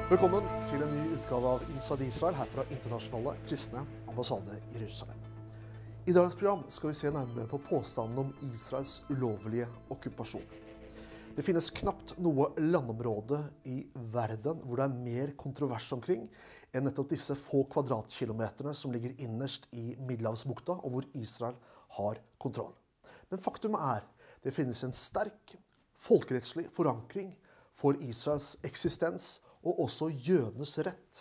Velkommen til en ny utgave av Inside Israel her fra Internasjonale Kristne Ambassade i Jerusalem. I dagens program skal vi se nærmere på påstanden om Israels ulovlige okkupasjon. Det finnes knapt noe landområde i verden hvor det er mer kontrovers omkring enn nettopp disse få kvadratkilometerne som ligger innerst i Middelhavsbukta, og hvor Israel har kontroll. Men faktum er, det finnes en sterk folkerettslig forankring for Israels eksistens og også jødenes rett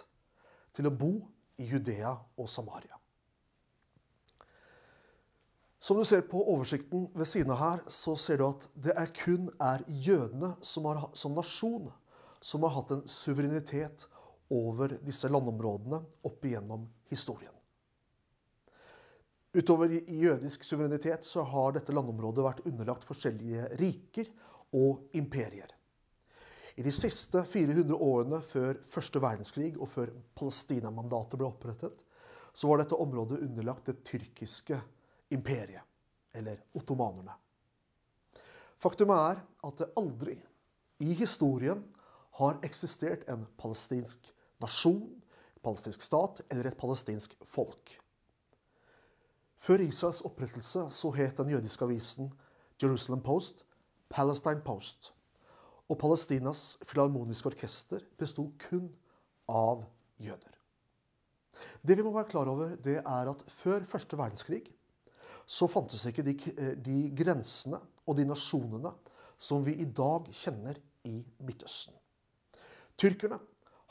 til å bo i Judea og Samaria. Som du ser på oversikten ved siden av her, så ser du at det kun er jødene som nasjon som har hatt en suverenitet over disse landområdene opp igjennom historien. Utover i jødisk suverenitet så har dette landområdet vært underlagt forskjellige riker og imperier. I de siste 400 årene før første verdenskrig og før Palestina-mandatet ble opprettet, så var dette området underlagt det tyrkiske imperiet, eller ottomanerne. Faktum er at det aldri i historien har eksistert en palestinsk nasjon, en palestinsk stat eller et palestinsk folk. Før Israels opprettelse så het den jødiske avisen Jerusalem Post, Palestine Post. Og Palestinas filharmoniske orkester bestod kun av jøder. Det vi må være klar over, det er at før første verdenskrig så fantes ikke de grensene og de nasjonene som vi i dag kjenner i Midtøsten. Tyrkerne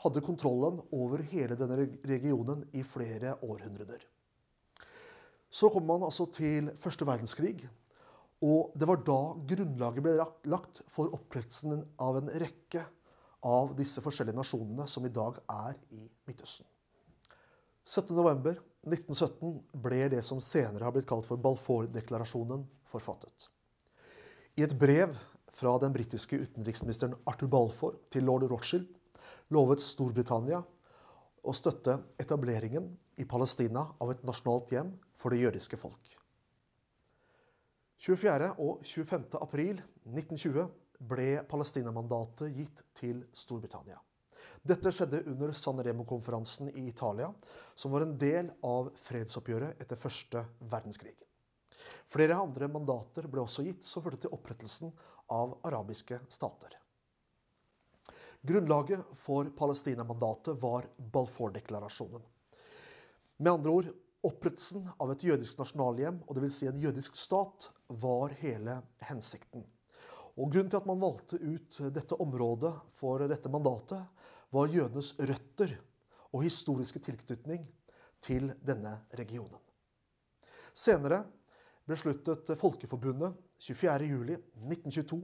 hadde kontrollen over hele denne regionen i flere århundrer. Så kom man altså til første verdenskrig, og det var da grunnlaget ble lagt for opprettelsen av en rekke av disse forskjellige nasjonene som i dag er i Midtøsten. 17. november 1917 ble det som senere har blitt kalt for Balfour-deklarasjonen forfattet. I et brev fra den britiske utenriksministeren Arthur Balfour til lord Rothschild lovet Storbritannia å støtte etableringen i Palestina av et nasjonalt hjem for det jødiske folk. 24. og 25. april 1920 ble Palestina-mandatet gitt til Storbritannia. Dette skjedde under San Remo-konferansen i Italia, som var en del av fredsoppgjøret etter første verdenskrig. Flere andre mandater ble også gitt, som førte til opprettelsen av arabiske stater. Grunnlaget for Palestina-mandatet var Balfour-deklarasjonen. Med andre ord, opprettelsen av et jødisk nasjonalhjem, og det vil si en jødisk stat, var hele hensikten. Og grunnen til at man valgte ut dette området for dette mandatet, var jødenes røtter og historiske tilknytning til denne regionen. Senere besluttet Folkeforbundet 24. juli 1922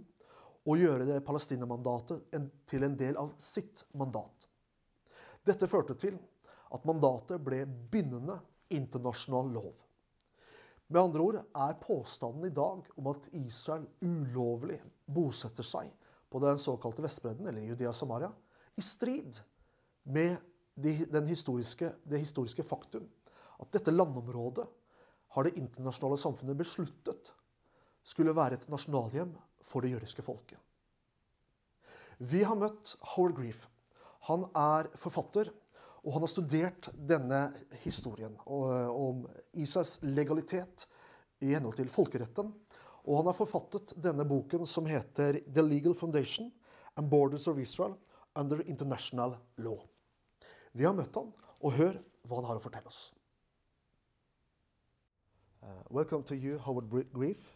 å gjøre det Palestina-mandatet til en del av sitt mandat. Dette førte til at mandatet ble bindende internasjonal lov. Med andre ord er påstanden i dag om at Israel ulovlig bosetter seg på den såkalte Vestbredden, eller Judea og Samaria, i strid med det historiske faktum at dette landområdet har det internasjonale samfunnet besluttet skulle være et nasjonalhjem for det jødiske folket. Vi har møtt Howard Grief. Han er forfatter, og han har studert denne historien om Israels legalitet i henhold til folkeretten. Og han har forfattet denne boken som heter The Legal Foundation and Borders of Israel under International Law. Vi har møtt han, og hør hva han har å fortelle oss. Welcome to you, Howard Grief.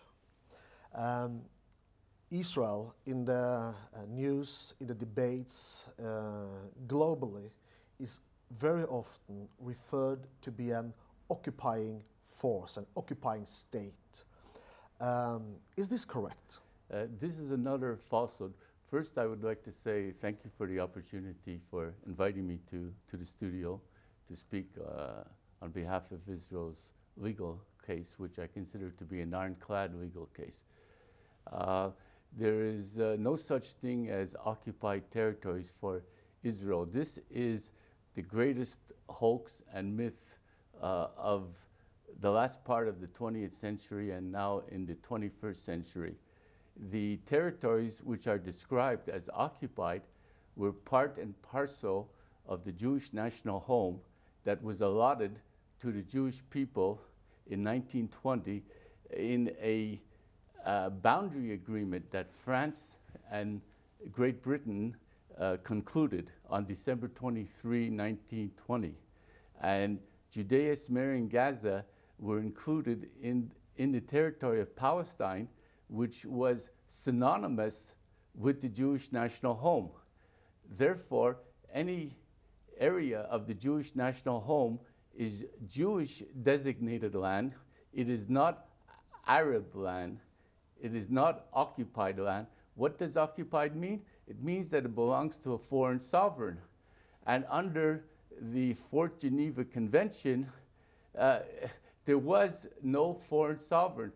Israel, in the news, in the debates globally, is very often referred to be an occupying force, an occupying state. Is this correct? This is another falsehood. First, I would like to say thank you for the opportunity for inviting me to the studio to speak on behalf of Israel's legal case, which I consider to be an ironclad legal case. There is no such thing as occupied territories for Israel. This is the greatest hoax and myth of the last part of the 20th century and now in the 21st century. The territories which are described as occupied were part and parcel of the Jewish national home that was allotted to the Jewish people in 1920 in a boundary agreement that France and Great Britain concluded on December 23, 1920. And Judea, Samaria, and Gaza were included in the territory of Palestine, which was synonymous with the Jewish national home. Therefore, any area of the Jewish national home is Jewish designated land. It is not Arab land. It is not occupied land. What does occupied mean? It means that it belongs to a foreign sovereign. And under the Fourth Geneva Convention, there was no foreign sovereign.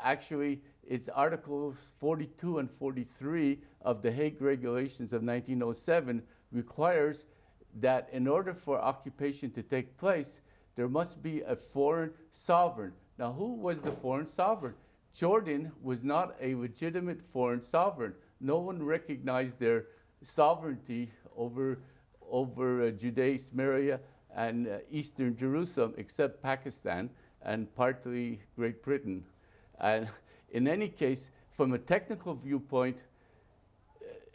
Actually, it's Articles 42 and 43 of the Hague Regulations of 1907 requires that in order for occupation to take place, there must be a foreign sovereign. Now, who was the foreign sovereign? Jordan was not a legitimate foreign sovereign. No one recognized their sovereignty over Judea, Samaria, and eastern Jerusalem, except Pakistan and partly Great Britain. And in any case, from a technical viewpoint,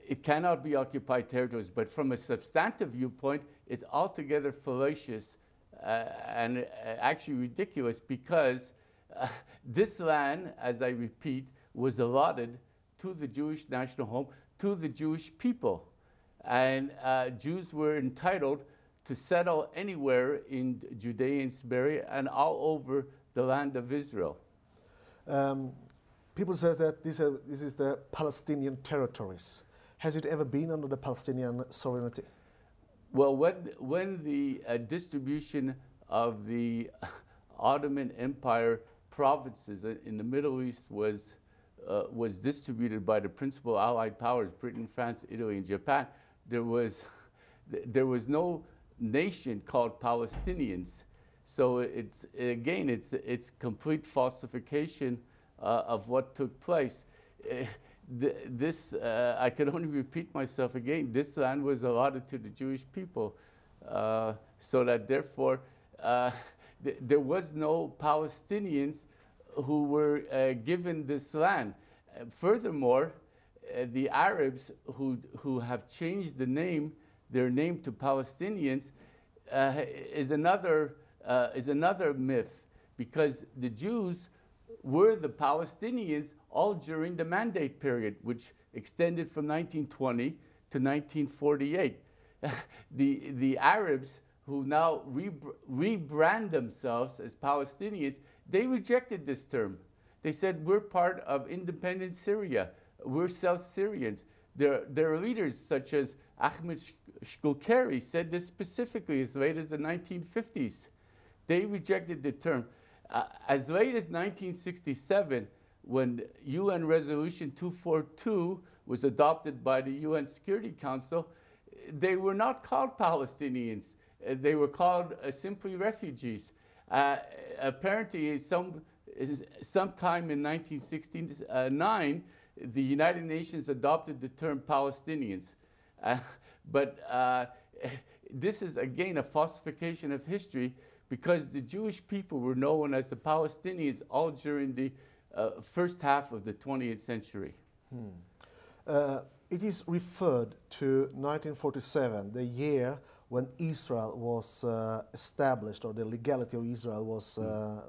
it cannot be occupied territories, but from a substantive viewpoint, it's altogether fallacious and actually ridiculous, because this land, as I repeat, was allotted to the Jewish national home, to the Jewish people. And Jews were entitled to settle anywhere in Judea and Samaria and all over the land of Israel. People say that this is the Palestinian territories. Has it ever been under the Palestinian sovereignty? Well, when the distribution of the Ottoman Empire provinces in the Middle East was distributed by the principal Allied powers, Britain, France, Italy, and Japan, there was no nation called Palestinians. So it's complete falsification of what took place. I can only repeat myself again, this land was allotted to the Jewish people, so that therefore there was no Palestinians who were given this land. Furthermore, the Arabs who have changed their name to Palestinians is another myth, because the Jews were the Palestinians all during the Mandate period, which extended from 1920 to 1948. The Arabs, who now rebrand themselves as Palestinians, they rejected this term. They said, we're part of independent Syria. We're South Syrians. Their leaders, such as Ahmed Shkulkari, said this specifically as late as the 1950s. They rejected the term. As late as 1967, when UN Resolution 242 was adopted by the UN Security Council, they were not called Palestinians. They were called simply refugees. Apparently, sometime in 1969, the United Nations adopted the term Palestinians. But this is, again, a falsification of history, because the Jewish people were known as the Palestinians all during the first half of the 20th century. It is referred to 1947, the year when Israel was established, or the legality of Israel was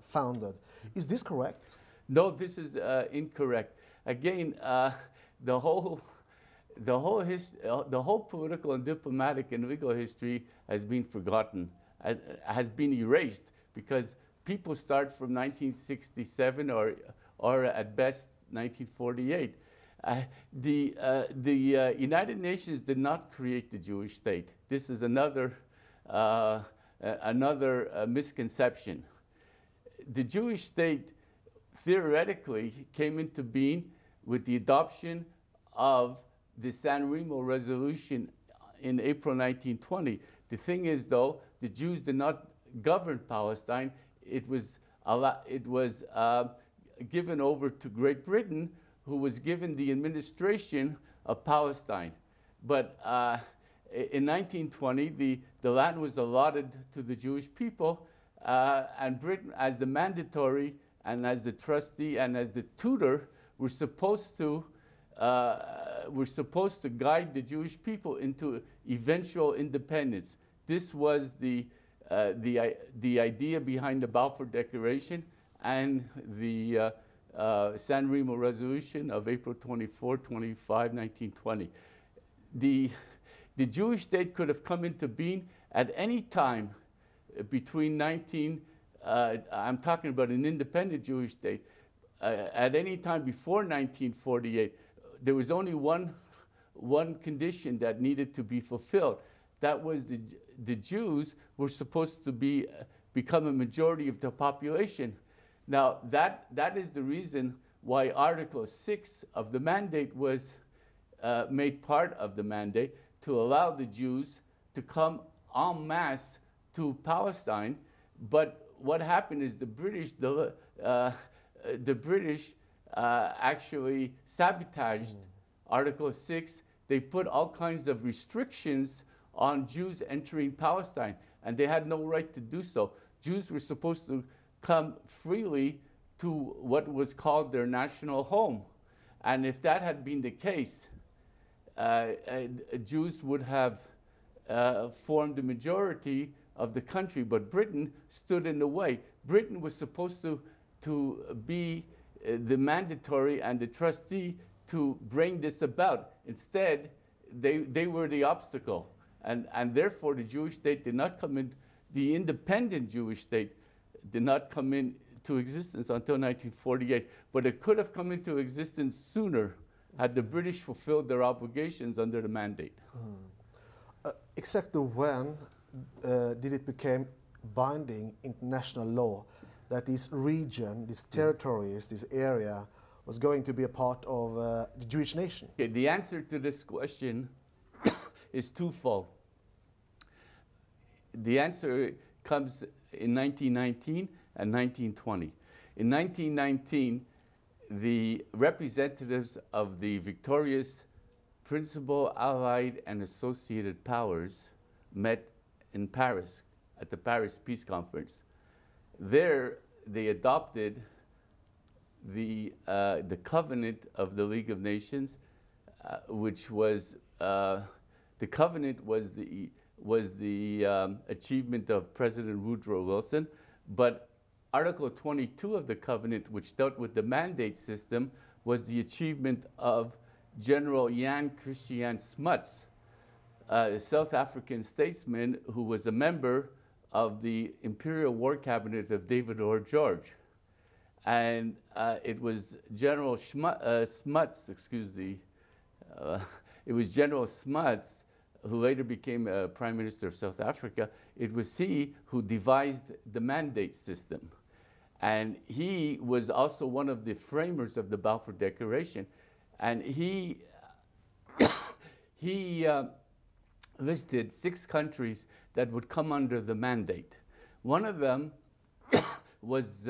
founded. Is this correct? No, this is incorrect. Again, the whole political and diplomatic and legal history has been forgotten, has been erased, because people start from 1967 or at best 1948. The United Nations did not create the Jewish state. This is another misconception. The Jewish state theoretically came into being with the adoption of the San Remo Resolution in April 1920. The thing is, though, the Jews did not govern Palestine. It was given over to Great Britain, who was given the administration of Palestine. But in 1920, the land was allotted to the Jewish people, and Britain, as the mandatory and as the trustee and as the tutor, were supposed to guide the Jewish people into eventual independence. This was the idea behind the Balfour Declaration and the San Remo Resolution of April 24, 25, 1920. The Jewish state could have come into being at any time between I'm talking about an independent Jewish state, at any time before 1948. There was only one condition that needed to be fulfilled. That was the Jews were supposed to become a majority of the population. Now, that is the reason why Article 6 of the mandate was made part of the mandate, to allow the Jews to come en masse to Palestine. But what happened is the British actually sabotaged Article 6. They put all kinds of restrictions on Jews entering Palestine, and they had no right to do so. Jews were supposed to come freely to what was called their national home. And if that had been the case, Jews would have formed the majority of the country, but Britain stood in the way. Britain was supposed to be the mandatory and the trustee to bring this about. Instead, they were the obstacle. And therefore, the Jewish state did not come in, the independent Jewish state did not come into existence until 1948. But it could have come into existence sooner had the British fulfilled their obligations under the mandate. Exactly when did it become binding international law that this region, this territories, this area was going to be a part of the Jewish nation? Okay, the answer to this question is twofold. The answer comes in 1919 and 1920. In 1919, the representatives of the victorious principal, allied, and associated powers met in Paris at the Paris Peace Conference. There, they adopted the covenant of the League of Nations, which was the covenant was the achievement of President Woodrow Wilson, but Article 22 of the covenant, which dealt with the mandate system, was the achievement of General Jan Christian Smuts, a South African statesman who was a member of the Imperial War Cabinet of David Lloyd George. And it was General Smuts, it was General Smuts, who later became Prime Minister of South Africa. It was he who devised the mandate system. And he was also one of the framers of the Balfour Declaration. And he listed 6 countries that would come under the mandate. One of them was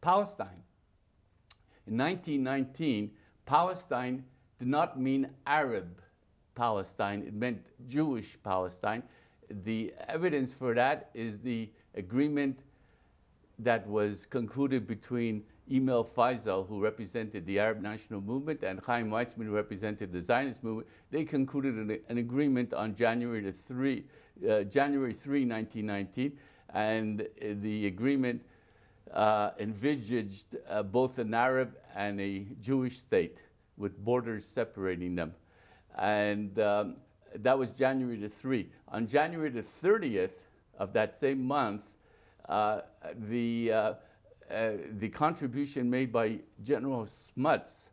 Palestine. In 1919, Palestine did not mean Arab Palestine, it meant Jewish Palestine. The evidence for that is the agreement that was concluded between Emil Faisal, who represented the Arab National Movement, and Chaim Weizmann, who represented the Zionist movement. They concluded an agreement on January 3, 1919, and the agreement envisaged both an Arab and a Jewish state with borders separating them. And that was January 3. On January 30th of that same month, the contribution made by General Smuts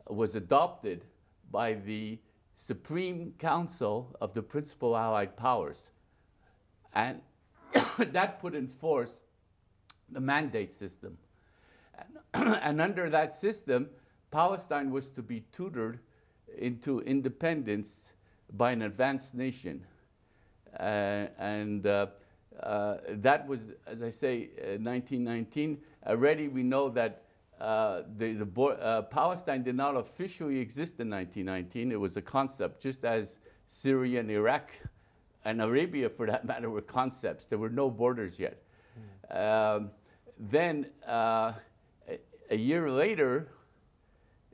was adopted by the Supreme Council of the Principal Allied Powers. And that put in force the mandate system. And under that system, Palestine was to be tutored into independence by an advanced nation. That was, as I say, 1919. Already we know that Palestine did not officially exist in 1919. It was a concept, just as Syria and Iraq and Arabia, for that matter, were concepts. There were no borders yet. Then, a year later,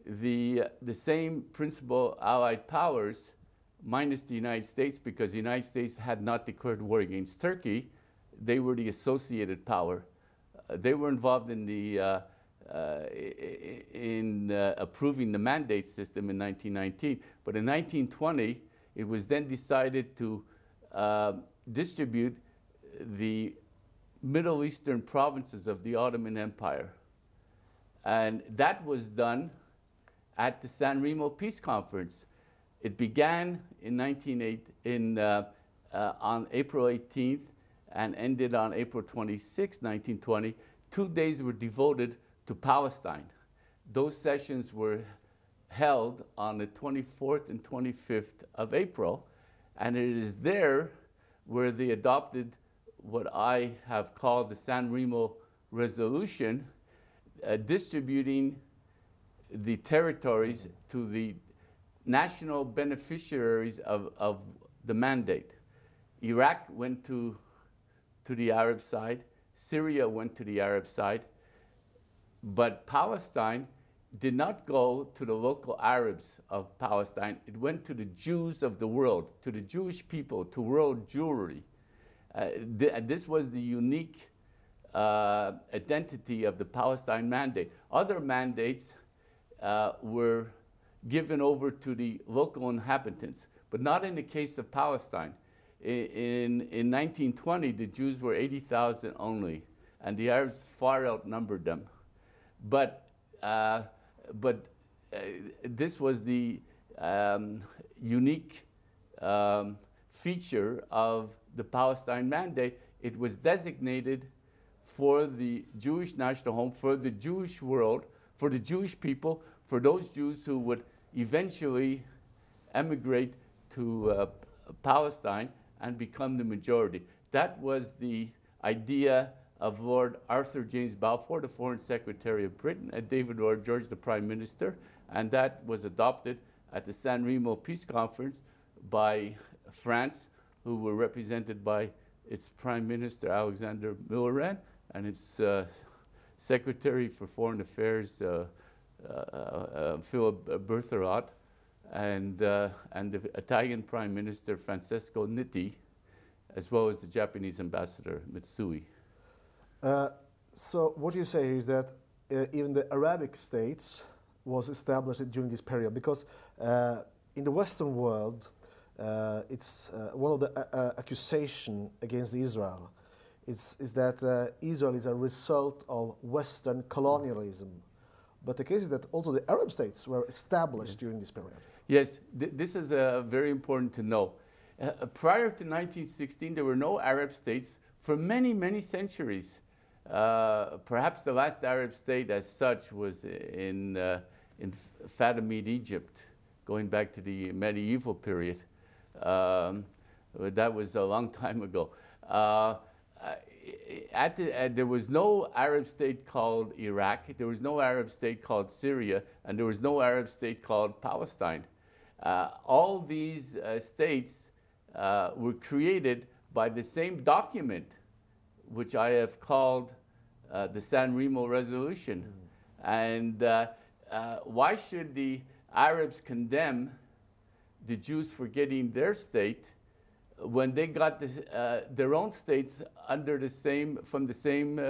the same principal Allied powers, minus the United States, because the United States had not declared war against Turkey, they were the associated power. They were involved in the approving the mandate system in 1919. But in 1920, it was then decided to distribute the Middle Eastern provinces of the Ottoman Empire. And that was done at the San Remo Peace Conference. It began in on April 18th and ended on April 26, 1920. 2 days were devoted to Palestine. Those sessions were held on the 24th and 25th of April, and it is there where they adopted what I have called the San Remo Resolution, distributing the territories to the national beneficiaries of the mandate. Iraq went to the Arab side, Syria went to the Arab side, but Palestine did not go to the local Arabs of Palestine. It went to the Jews of the world, to the Jewish people, to world Jewry. This was the unique identity of the Palestine Mandate. Other mandates were given over to the local inhabitants, but not in the case of Palestine. In 1920, the Jews were 80,000 only, and the Arabs far outnumbered them. But this was the unique feature of the Palestine Mandate. It was designated for the Jewish national home, for the Jewish world, for the Jewish people, for those Jews who would eventually emigrate to Palestine and become the majority. That was the idea of Lord Arthur James Balfour, the Foreign Secretary of Britain, and David Lloyd George, the Prime Minister, and that was adopted at the San Remo Peace Conference by France, who were represented by its Prime Minister, Alexander Millerand, and its Secretary for Foreign Affairs, Philip Berthelot, and the Italian Prime Minister, Francesco Nitti, as well as the Japanese Ambassador, Mitsui. So what you say is that even the Arabic states was established during this period, because in the Western world, it's one of the accusation against Israel is that Israel is a result of Western colonialism. But the case is that also the Arab states were established during this period. Yes, this is very important to know. Prior to 1916, there were no Arab states for many, many centuries. Perhaps the last Arab state as such was in Fatimid Egypt, going back to the medieval period. That was a long time ago. There was no Arab state called Iraq, there was no Arab state called Syria, and there was no Arab state called Palestine. All these states were created by the same document, which I have called the San Remo Resolution. And why should the Arabs condemn the Jews for getting their state when they got their own states under the same, from the same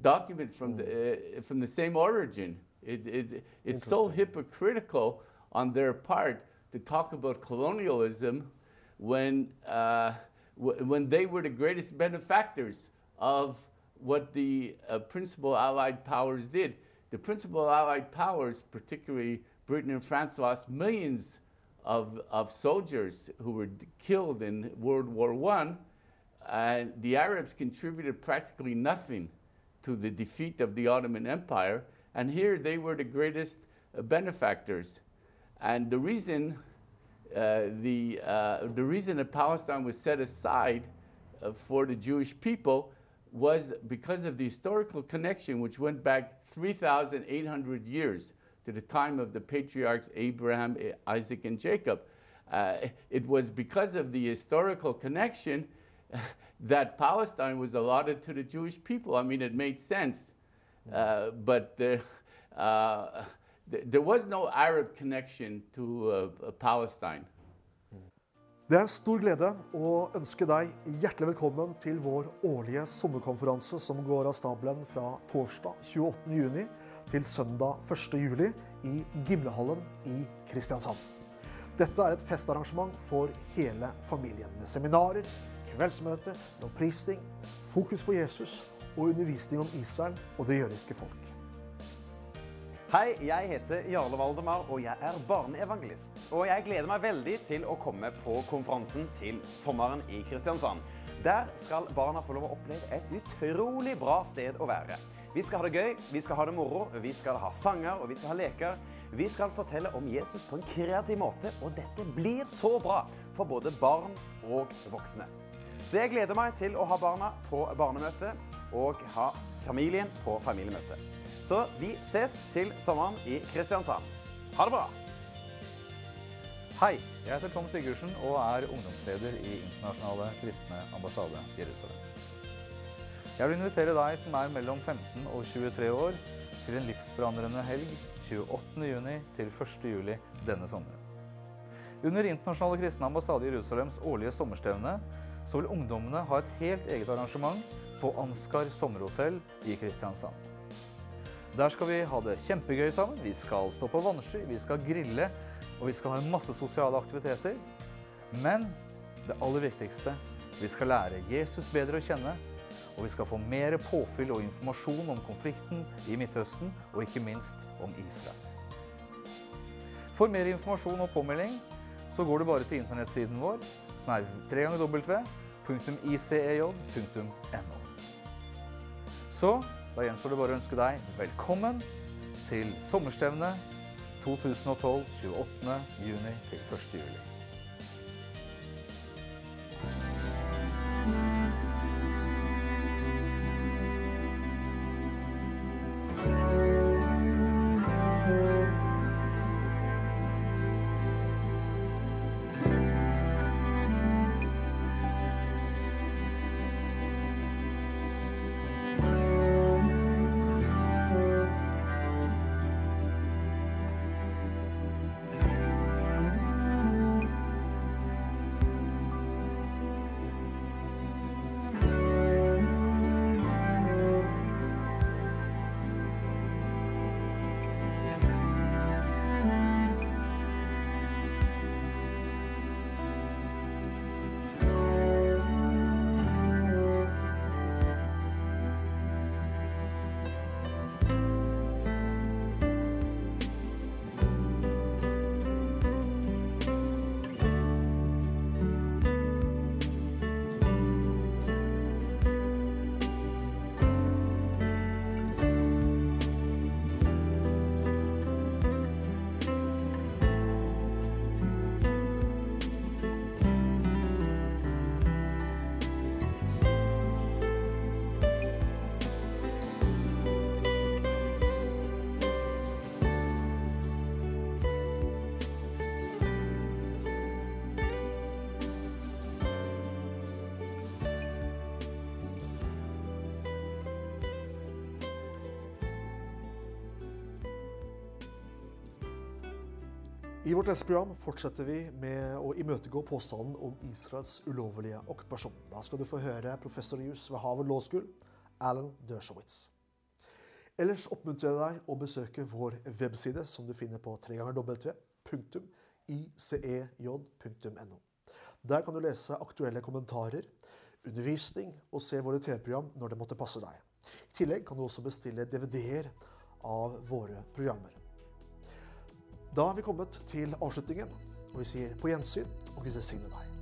document, from the same origin? It's so hypocritical on their part to talk about colonialism when they were the greatest benefactors of what the principal Allied powers did. The principal Allied powers, particularly Britain and France, lost millions of soldiers who were killed in World War I, and the Arabs contributed practically nothing to the defeat of the Ottoman Empire, and here they were the greatest benefactors. And the reason that Palestine was set aside for the Jewish people was because of the historical connection, which went back 3,800 years to the time of the patriarchs Abraham, Isaac, and Jacob. It was because of the historical connection that Palestine was allotted to the Jewish people. I mean, it made sense. But there was no Arab connection to Palestine. Det en stor glede å ønske deg hjertelig velkommen til vår årlige sommerkonferanse som går av stabelen fra torsdag 28. juni til søndag 1. juli i Gimlehallen i Kristiansand. Dette et festarrangement for hele familien med seminarer, kveldsmøter, lovprisning, fokus på Jesus og undervisning om Israel og det jødiske folk. Hei, jeg heter Jarle Valdemar, og jeg barneevangelist. Og jeg gleder meg veldig til å komme på konferansen til sommeren i Kristiansand. Der skal barna få lov å oppleve et utrolig bra sted å være. Vi skal ha det gøy, vi skal ha det moro, vi skal ha sanger og vi skal ha leker. Vi skal fortelle om Jesus på en kreativ måte, og dette blir så bra for både barn og voksne. Så jeg gleder meg til å ha barna på barnemøte og ha familien på familiemøte. Så vi ses til sommeren i Kristiansand. Ha det bra! Hei, jeg heter Tom Sigurdsen og ungdomsleder i Internasjonale Kristne Ambassade Jerusalem. Jeg vil invitere deg som mellom 15 og 23 år til en livsforandrende helg 28. juni til 1. juli denne sommeren. Under Internasjonale Kristne Ambassade Jerusalems årlige sommerstevne så vil ungdommene ha et helt eget arrangement på Ansgar sommerhotell i Kristiansand. Der skal vi ha det kjempegøy sammen, vi skal stå på vannski, vi skal grille, og vi skal ha en masse sosiale aktiviteter. Men det aller viktigste, vi skal lære Jesus bedre å kjenne, og vi skal få mer påfyll og informasjon om konflikten i Midtøsten, og ikke minst om Israel. For mer informasjon og påmelding, så går du bare til internettsiden vår, som www.icej.no. Så da gjenstår det bare å ønske deg velkommen til sommerstevne 2012, 28. juni til 1. juli. I vårt neste program fortsetter vi med å imøtegå påstanden om Israels ulovlige okkupasjon. Da skal du få høre professor i jus ved Harvard Law School, Alan Dershowitz. Ellers oppmuntrer jeg deg å besøke vår webside som du finner på www.icej.no. Der kan du lese aktuelle kommentarer, undervisning og se våre TV-program når det måtte passe deg. I tillegg kan du også bestille DVD-er av våre programmer. Da har vi kommet til avslutningen, og vi sier på gjensyn og Gud velsigne deg.